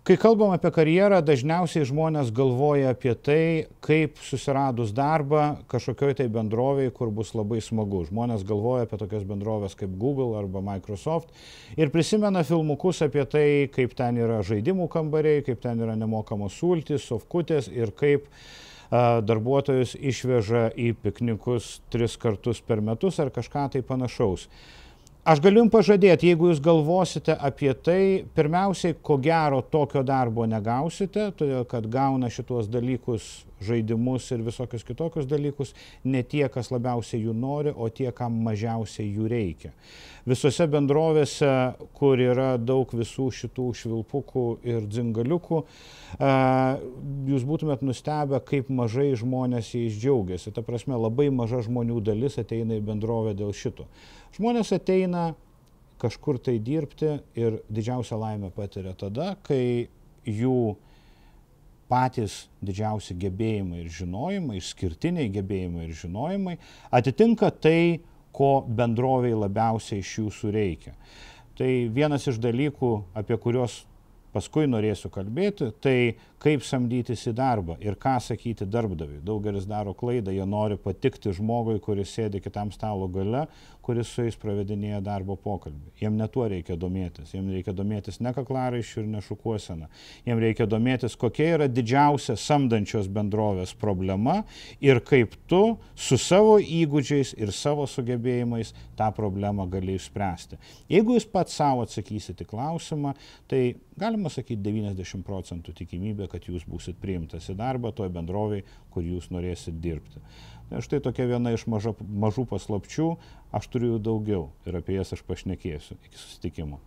Kai kalbam apie karjerą, dažniausiai žmonės galvoja apie tai, kaip susiradus darbą kažkokioj tai bendrovėje, kur bus labai smagu. Žmonės galvoja apie tokias bendrovės kaip Google arba Microsoft ir prisimena filmukus apie tai, kaip ten yra žaidimų kambariai, kaip ten yra nemokamos sultys, sofkutės ir kaip darbuotojus išveža į piknikus 3 kartus per metus ar kažką tai panašaus. Aš galiu jums pažadėti, jeigu jūs galvosite apie tai, pirmiausiai, ko gero tokio darbo negausite, todėl kad gauna šituos dalykus, žaidimus ir visokius kitokius dalykus, ne tie, kas labiausiai jų nori, o tie, kam mažiausiai jų reikia. Visose bendrovėse, kur yra daug visų šitų švilpukų ir dzingaliukų, jūs būtumėt nustebę, kaip mažai žmonės jais džiaugiasi. Ta prasme, labai maža žmonių dalis ateina į bendrovę dėl šito. Žmonės ateina kažkur tai dirbti ir didžiausią laimę patiria tada, kai jų patys didžiausi gebėjimai ir žinojimai, išskirtiniai gebėjimai ir žinojimai atitinka tai, ko bendroviai labiausiai iš jūsų reikia. Tai vienas iš dalykų, apie kuriuos paskui norėsiu kalbėti, tai kaip samdytis į darbą ir ką sakyti darbdaviui. Daugelis daro klaidą, jie nori patikti žmogui, kuris sėdi kitam stalo gale, kuris su jais pravedinėja darbo pokalbį. Jiem ne tuo reikia domėtis. Jiem reikia domėtis ne kaklaraiščiu ir ne šukuosena. Jiem reikia domėtis, kokia yra didžiausia samdančios bendrovės problema ir kaip tu su savo įgūdžiais ir savo sugebėjimais tą problemą gali išspręsti. Jeigu jūs pats savo atsakysite į klausimą, tai galima sakyti 90% tikimybė, kad jūs būsit priimtas į darbą toj bendrovėj, kur jūs norėsit dirbti. Štai tokia viena iš mažų paslapčių, aš turiu jų daugiau ir apie jas aš pašnekėsiu. Iki susitikimo.